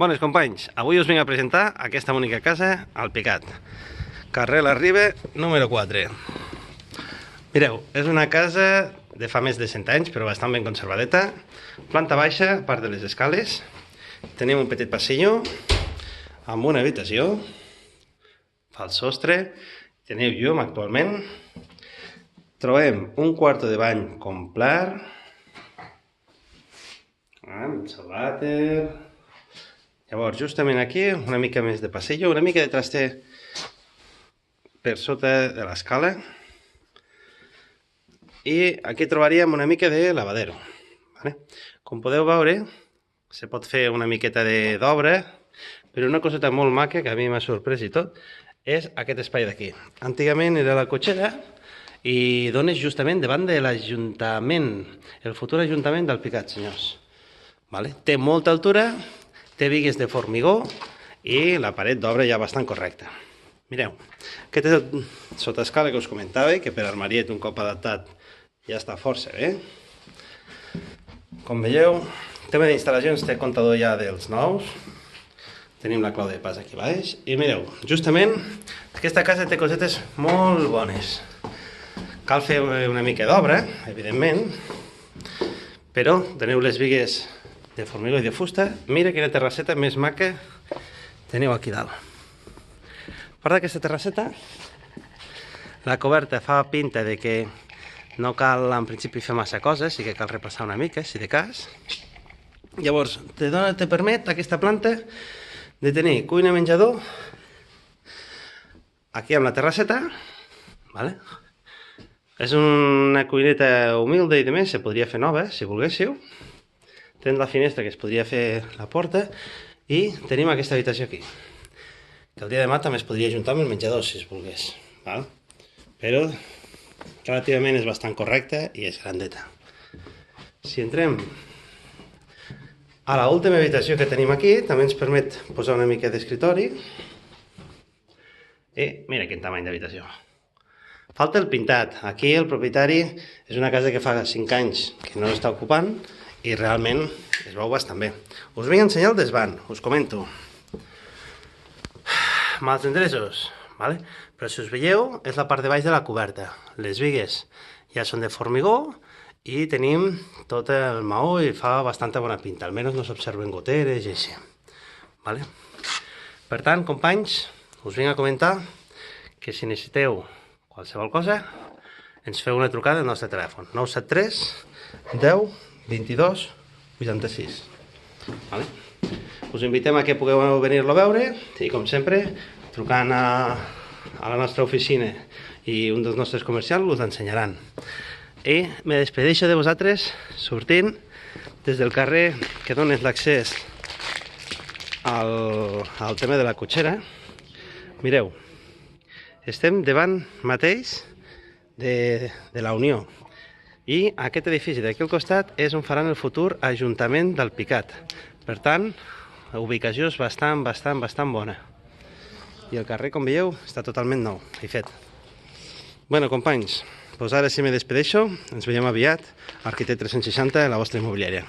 Bones companys, avui us vinc a presentar aquesta bonica casa al Picat, carrer La Riba, número 4. Mireu, és una casa de fa més de 100 anys, però bastant ben conservadeta. Planta baixa, a part de les escales. Tenim un petit passillo amb una habitació. Fa el sostre. Teniu llum actualment. Trobem un quarto de bany complet. Amb el vàter. Llavors, justament aquí, una mica més de passillo, una mica de traster per sota de l'escala. I aquí trobaríem una mica de lavadero. Com podeu veure, se pot fer una miqueta d'obra, però una coseta molt maca que a mi m'ha sorprès i tot, és aquest espai d'aquí. Antigament era la cotxera i dona justament davant de l'Ajuntament, el futur Ajuntament del Picat, senyors. Té molta altura, té bigues de formigó i la paret d'obra ja bastant correcta. Mireu, aquest és el sotaescala que us comentava, que per armariet un cop adaptat ja està força bé. Com veieu, tema d'instal·lacions té comptador ja dels nous. Tenim la clau de pas aquí baix. I mireu, justament aquesta casa té cosetes molt bones. Cal fer una mica d'obra, evidentment, però teniu les bigues de formigó i de fusta. Mira quina terrasseta més maca teniu aquí dalt. A part d'aquesta terrasseta, la coberta fa pinta de que no cal en principi fer massa coses, sí que cal repassar una mica, si de cas. Llavors, te permet aquesta planta de tenir cuina i menjador aquí amb la terrasseta. És una cuineta humilde i de més, se podria fer nova, si volguéssiu. Tenim la finestra que es podria fer la porta i tenim aquesta habitació aquí, que el dia de demà també es podria ajuntar amb el menjador si es volgués. Però relativament és bastant correcta i és grandeta. Si entrem a l'última habitació que tenim aquí, també ens permet posar una mica d'escritori. I mira quin tamany d'habitació. Falta el pintat. Aquí el propietari és una casa que fa 5 anys que no l'està ocupant i realment es veu bastant bé. Us vinc a ensenyar el desván, us comento. Mals endreços, però si us veieu és la part de baix de la coberta. Les bigues ja són de formigó i tenim tot el maó i fa bastanta bona pinta, almenys no s'observen goteres i així. Per tant, companys, us vinc a comentar que si necessiteu qualsevol cosa, ens feu una trucada al nostre telèfon, 973 10 22 86. Us invitem a que pugueu venir-lo a veure i, com sempre, trucant a la nostra oficina i un dels nostres comercials us l'ensenyaran. I me despedeixo de vosaltres sortint des del carrer que dones l'accés al tema de la cotxera. Mireu, estem davant mateix de la Unió. I aquest edifici d'aquí al costat és on faran el futur Ajuntament del Picat. Per tant, la ubicació és bastant bona. I el carrer, com veieu, està totalment nou i fet. Bueno, companys, doncs ara sí me despedeixo. Ens veiem aviat a Arquitect 360, la vostra immobiliària.